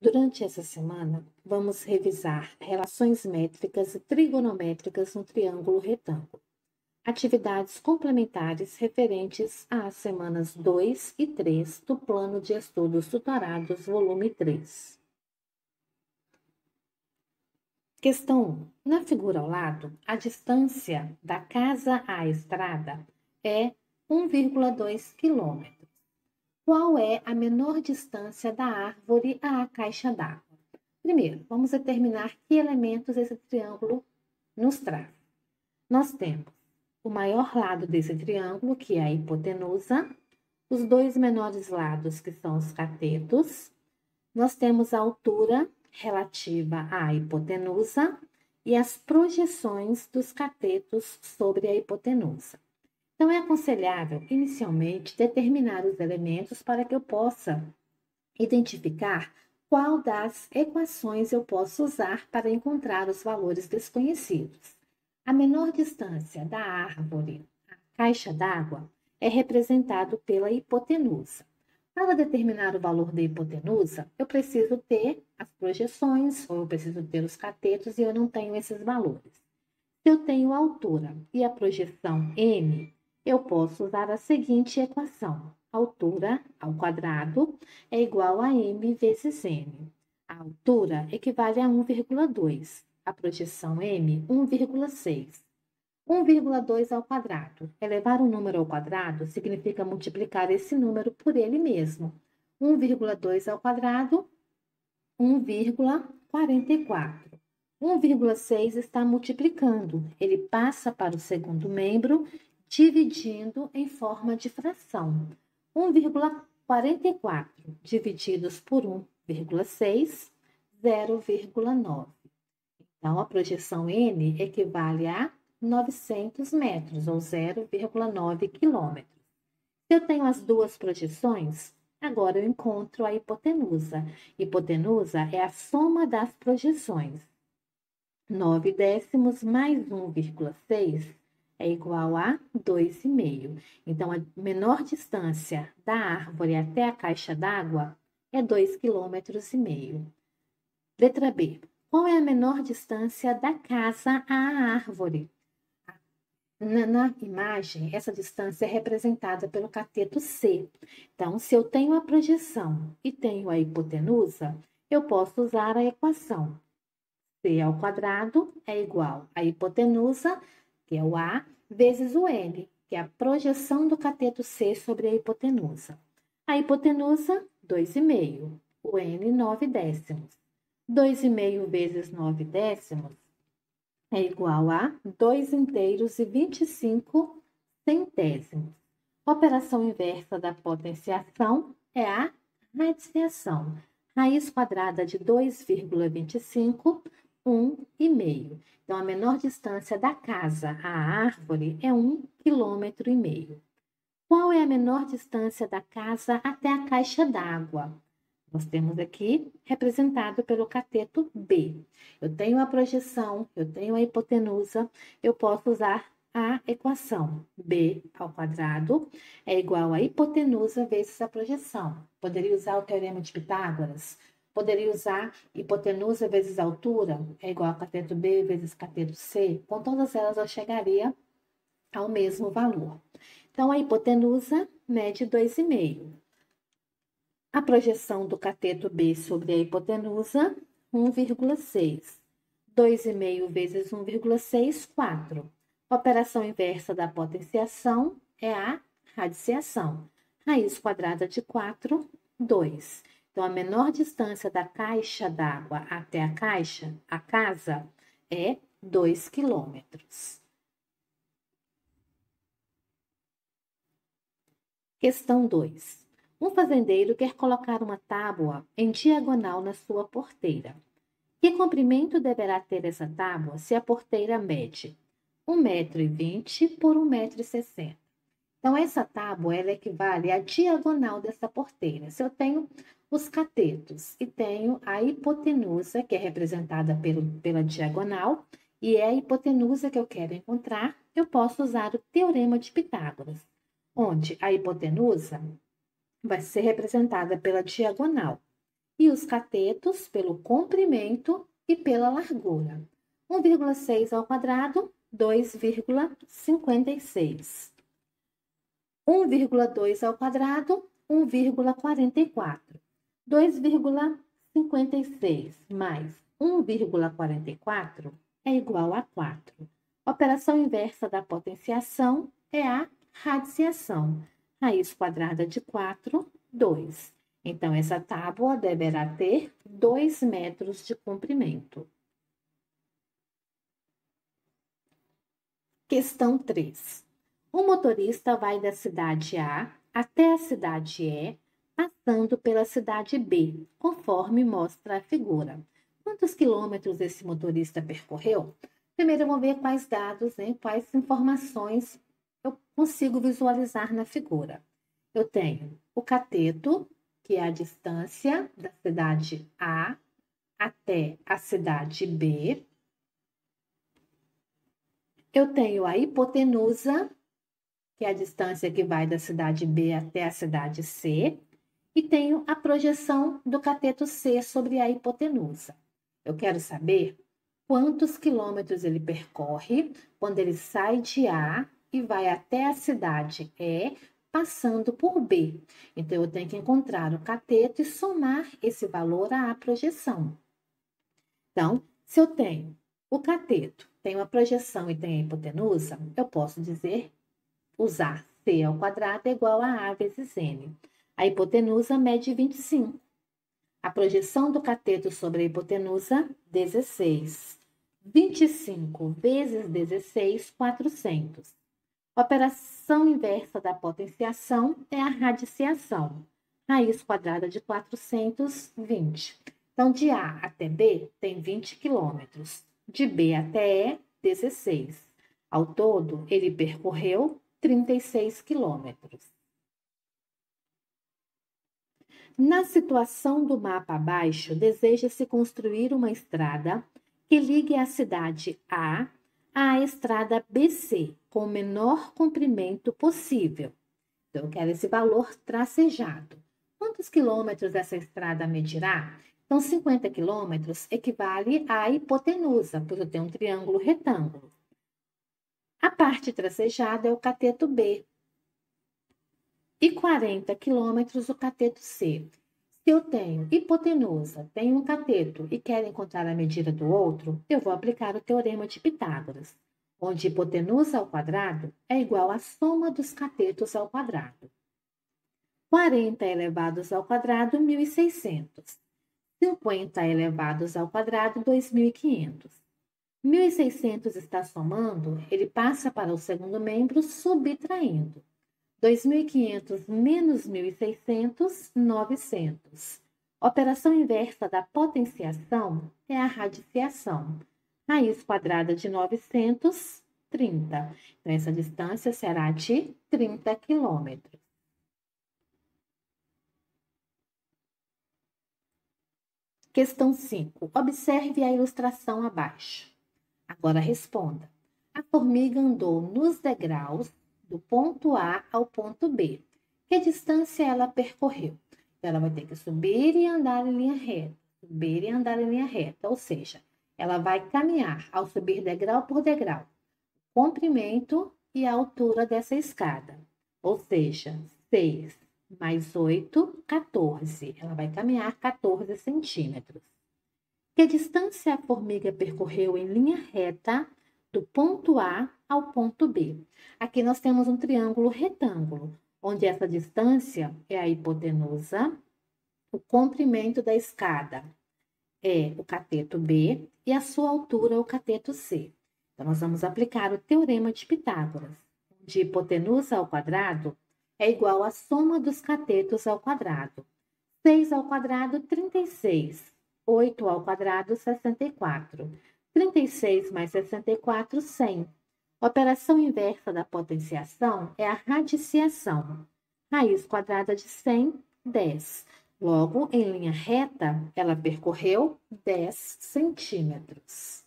Durante essa semana, vamos revisar relações métricas e trigonométricas no triângulo retângulo. Atividades complementares referentes às semanas 2 e 3 do Plano de Estudos Tutorados, volume 3. Questão 1. Na figura ao lado, a distância da casa à estrada é 1,2 km. Qual é a menor distância da árvore à caixa d'água? Primeiro, vamos determinar que elementos esse triângulo nos traz. Nós temos o maior lado desse triângulo, que é a hipotenusa, os dois menores lados, que são os catetos. Nós temos a altura relativa à hipotenusa e as projeções dos catetos sobre a hipotenusa. Então, é aconselhável, inicialmente, determinar os elementos para que eu possa identificar qual das equações eu posso usar para encontrar os valores desconhecidos. A menor distância da árvore à caixa d'água é representado pela hipotenusa. Para determinar o valor da hipotenusa, eu preciso ter as projeções, ou eu preciso ter os catetos, e eu não tenho esses valores. Se eu tenho a altura e a projeção m, eu posso usar a seguinte equação. Altura ao quadrado é igual a m vezes n. A altura equivale a 1,2. A projeção m, 1,6. 1,2 ao quadrado. Elevar um número ao quadrado significa multiplicar esse número por ele mesmo. 1,2 ao quadrado, 1,44. 1,6 está multiplicando. Ele passa para o segundo membro, dividindo em forma de fração. 1,44 divididos por 1,6, 0,9. Então, a projeção n equivale a 900 metros, ou 0,9 quilômetros. Se eu tenho as duas projeções, agora eu encontro a hipotenusa. Hipotenusa é a soma das projeções. 9 décimos mais 1,6 é igual a 2,5. Então, a menor distância da árvore até a caixa d'água é 2,5 km. Letra B. Qual é a menor distância da casa à árvore? Na imagem, essa distância é representada pelo cateto C. Então, se eu tenho a projeção e tenho a hipotenusa, eu posso usar a equação. C ao quadrado é igual à hipotenusa, que é o A, vezes o N, que é a projeção do cateto C sobre a hipotenusa. A hipotenusa, 2,5. O N, 9 décimos. 2,5 vezes 9 décimos é igual a 2 inteiros e 25 centésimos. Operação inversa da potenciação é a radiação. Raiz quadrada de 2,25, 1,5. Então, a menor distância da casa à árvore é 1,5 km. Qual é a menor distância da casa até a caixa d'água? Nós temos aqui representado pelo cateto B. Eu tenho a projeção, eu tenho a hipotenusa, eu posso usar a equação B ao quadrado é igual a hipotenusa vezes a projeção. Poderia usar o teorema de Pitágoras, poderia usar hipotenusa vezes altura é igual a cateto B vezes cateto C. Com todas elas eu chegaria ao mesmo valor. Então, a hipotenusa mede 2,5. A projeção do cateto B sobre a hipotenusa, 1,6. 2,5 vezes 1,6, 4. Operação inversa da potenciação é a radiação. Raiz quadrada de 4, 2. Então, a menor distância da caixa d'água até a casa, é 2 quilômetros. Questão 2. Um fazendeiro quer colocar uma tábua em diagonal na sua porteira. Que comprimento deverá ter essa tábua se a porteira mede 1,20 m por 1,60 m? Então, essa tábua ela equivale à diagonal dessa porteira. Se eu tenho os catetos e tenho a hipotenusa, que é representada pela diagonal, e é a hipotenusa que eu quero encontrar, eu posso usar o teorema de Pitágoras, onde a hipotenusa vai ser representada pela diagonal. e os catetos pelo comprimento e pela largura. 1,6 ao quadrado, 2,56. 1,2 ao quadrado, 1,44. 2,56 mais 1,44 é igual a 4. Operação inversa da potenciação é a radiciação. Raiz quadrada de 4, 2. Então, essa tábua deverá ter 2 metros de comprimento. Questão 3. O motorista vai da cidade A até a cidade E, passando pela cidade B, conforme mostra a figura. Quantos quilômetros esse motorista percorreu? Primeiro, vamos ver quais dados, quais informações eu consigo visualizar na figura. Eu tenho o cateto, que é a distância da cidade A até a cidade B. Eu tenho a hipotenusa, que é a distância que vai da cidade B até a cidade C. E tenho a projeção do cateto C sobre a hipotenusa. Eu quero saber quantos quilômetros ele percorre quando ele sai de A e vai até a cidade E, passando por B. Então, eu tenho que encontrar o cateto e somar esse valor à projeção. Então, se eu tenho o cateto, tenho a projeção e tenho a hipotenusa, eu posso usar C ao quadrado é igual a A vezes N. A hipotenusa mede 25. A projeção do cateto sobre a hipotenusa, 16. 25 vezes 16, 400. A operação inversa da potenciação é a radiciação. Raiz quadrada de 420. Então, de A até B tem 20 quilômetros. De B até E, 16. Ao todo, ele percorreu 36 quilômetros. Na situação do mapa abaixo, deseja-se construir uma estrada que ligue a cidade A à estrada BC, com o menor comprimento possível. Então, eu quero esse valor tracejado. Quantos quilômetros essa estrada medirá? Então, 50 quilômetros equivale à hipotenusa, porque eu tenho um triângulo retângulo. A parte tracejada é o cateto B. E 40 quilômetros o cateto C. Se eu tenho hipotenusa, tenho um cateto e quero encontrar a medida do outro, eu vou aplicar o teorema de Pitágoras, onde hipotenusa ao quadrado é igual à soma dos catetos ao quadrado. 40 elevados ao quadrado, 1.600. 50 elevados ao quadrado, 2.500. 1.600 está somando, ele passa para o segundo membro subtraindo. 2.500 menos 1.600, 900. Operação inversa da potenciação é a radiciação. Raiz quadrada de 900, 30. Então, essa distância será de 30 quilômetros. Questão 5. Observe a ilustração abaixo. Agora responda. A formiga andou nos degraus do ponto A ao ponto B. Que distância ela percorreu? Então, ela vai ter que subir e andar em linha reta. Subir e andar em linha reta. Ou seja, ela vai caminhar ao subir degrau por degrau. O comprimento e a altura dessa escada. Ou seja, 6 mais 8, 14. Ela vai caminhar 14 centímetros. Que distância a formiga percorreu em linha reta do ponto A ao ponto B? Aqui nós temos um triângulo retângulo, onde essa distância é a hipotenusa, o comprimento da escada é o cateto B e a sua altura é o cateto C. Então, nós vamos aplicar o teorema de Pitágoras, onde hipotenusa ao quadrado é igual à soma dos catetos ao quadrado. 6 ao quadrado, 36. 8 ao quadrado, 64. 36 mais 64, 100. Operação inversa da potenciação é a radiciação. Raiz quadrada de 100, 10. Logo, em linha reta, ela percorreu 10 centímetros.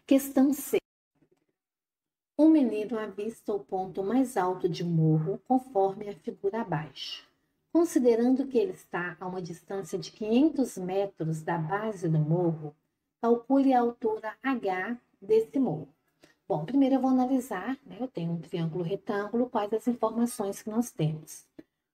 Questão C. Um menino avista o ponto mais alto de um morro, conforme a figura abaixo. Considerando que ele está a uma distância de 500 metros da base do morro, calcule a altura H desse morro. Bom, primeiro eu vou analisar, né? Eu tenho um triângulo retângulo, quais as informações que nós temos.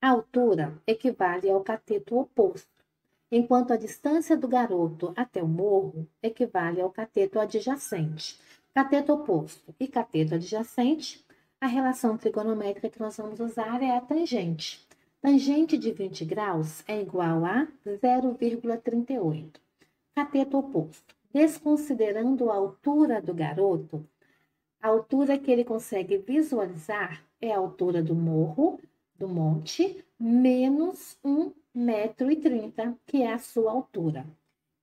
A altura equivale ao cateto oposto, enquanto a distância do garoto até o morro equivale ao cateto adjacente. Cateto oposto e cateto adjacente, a relação trigonométrica que nós vamos usar é a tangente. Tangente de 20 graus é igual a 0,38. Cateto oposto. Desconsiderando a altura do garoto, a altura que ele consegue visualizar é a altura do morro, do monte, menos 1,30 m, que é a sua altura.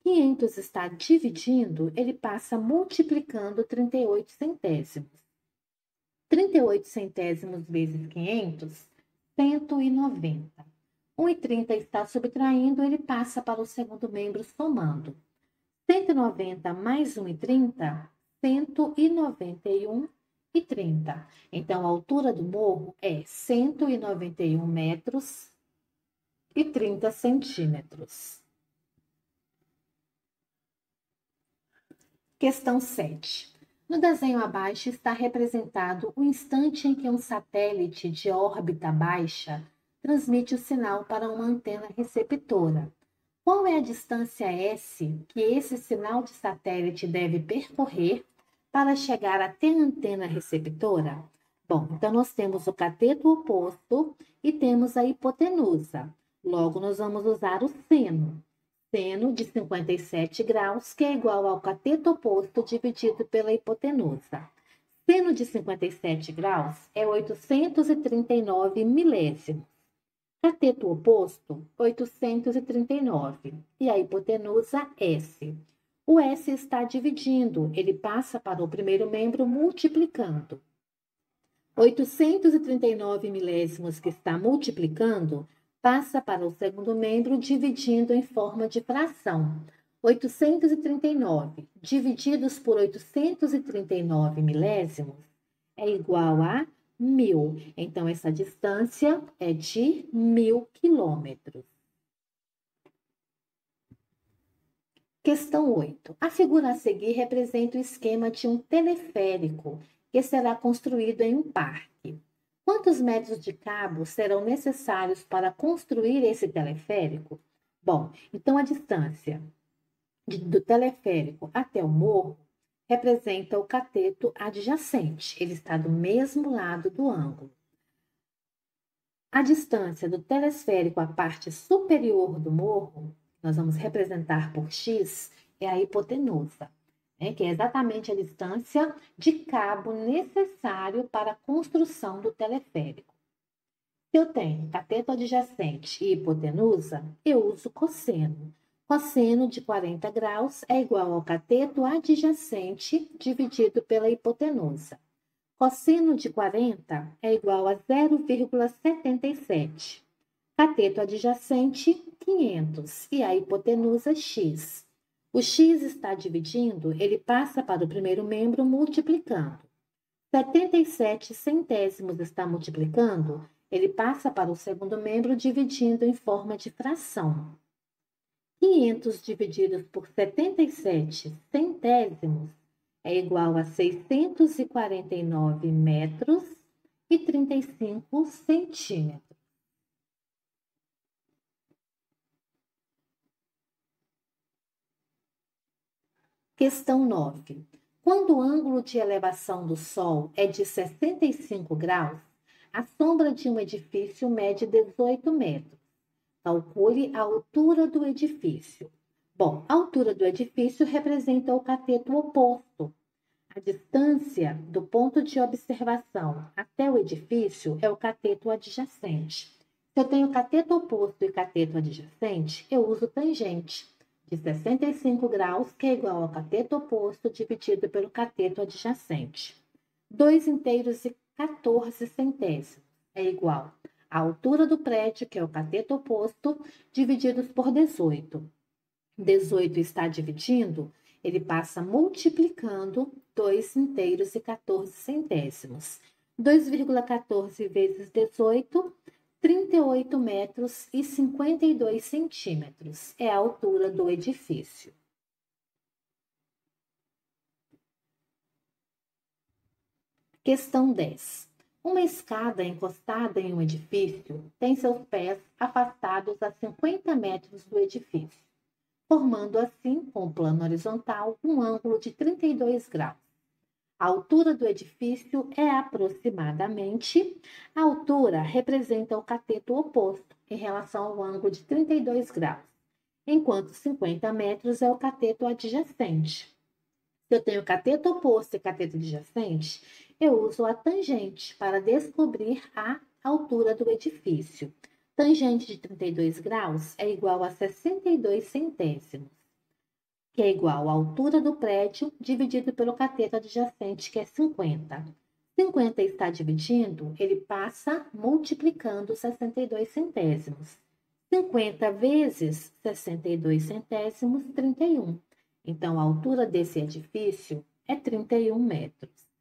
500 está dividindo, ele passa multiplicando 38 centésimos. 38 centésimos vezes 500, 190. 1,30 está subtraindo, ele passa para o segundo membro somando. 190 mais 1,30, 191,30. Então, a altura do morro é 191 metros e 30 centímetros. Questão 7. No desenho abaixo está representado o instante em que um satélite de órbita baixa transmite o sinal para uma antena receptora. Qual é a distância S que esse sinal de satélite deve percorrer para chegar até a antena receptora? Bom, então nós temos o cateto oposto e temos a hipotenusa. Logo, nós vamos usar o seno. Seno de 57 graus, que é igual ao cateto oposto dividido pela hipotenusa. Seno de 57 graus é 839 milésimos. Cateto oposto, 839. E a hipotenusa, S. O S está dividindo, ele passa para o primeiro membro multiplicando. 839 milésimos que está multiplicando, passa para o segundo membro dividindo em forma de fração. 839 divididos por 839 milésimos é igual a 1.000. Então, essa distância é de 1.000 quilômetros. Questão 8. A figura a seguir representa o esquema de um teleférico que será construído em um parque. Quantos metros de cabo serão necessários para construir esse teleférico? Bom, então a distância do teleférico até o morro representa o cateto adjacente. Ele está do mesmo lado do ângulo. A distância do telesférico à parte superior do morro, nós vamos representar por x, é a hipotenusa, né, que é exatamente a distância de cabo necessário para a construção do teleférico. Se eu tenho cateto adjacente e hipotenusa, eu uso cosseno. Cosseno de 40 graus é igual ao cateto adjacente dividido pela hipotenusa. Cosseno de 40 é igual a 0,77. Cateto adjacente, 500. E a hipotenusa, x. O x está dividindo, ele passa para o primeiro membro multiplicando. 77 centésimos está multiplicando, ele passa para o segundo membro dividindo em forma de fração. 500 divididos por 77 centésimos é igual a 649 metros e 35 centímetros. Questão 9. Quando o ângulo de elevação do Sol é de 65 graus, a sombra de um edifício mede 18 metros. Calcule a altura do edifício. Bom, a altura do edifício representa o cateto oposto. A distância do ponto de observação até o edifício é o cateto adjacente. Se eu tenho cateto oposto e cateto adjacente, eu uso tangente de 65 graus, que é igual ao cateto oposto dividido pelo cateto adjacente. 2 inteiros e 14 centésimos é igual à altura do prédio, que é o cateto oposto, divididos por 18. 18 está dividindo, ele passa multiplicando 2,14. 2,14 vezes 18, 38 metros e 52 centímetros é a altura do edifício. Questão 10. Uma escada encostada em um edifício tem seus pés afastados a 50 metros do edifício, formando assim, com o plano horizontal, um ângulo de 32 graus. A altura do edifício é aproximadamente. A altura representa o cateto oposto em relação ao ângulo de 32 graus, enquanto 50 metros é o cateto adjacente. Se eu tenho cateto oposto e cateto adjacente, eu uso a tangente para descobrir a altura do edifício. Tangente de 32 graus é igual a 62 centésimos, que é igual à altura do prédio dividido pelo cateto adjacente, que é 50. 50 está dividindo, ele passa multiplicando 62 centésimos. 50 vezes 62 centésimos, 31. Então, a altura desse edifício é 31 metros.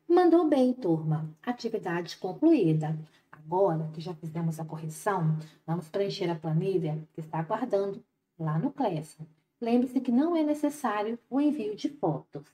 Mandou bem, turma. Atividade concluída. Agora que já fizemos a correção, vamos preencher a planilha que está aguardando lá no Classroom. Lembre-se que não é necessário o envio de fotos.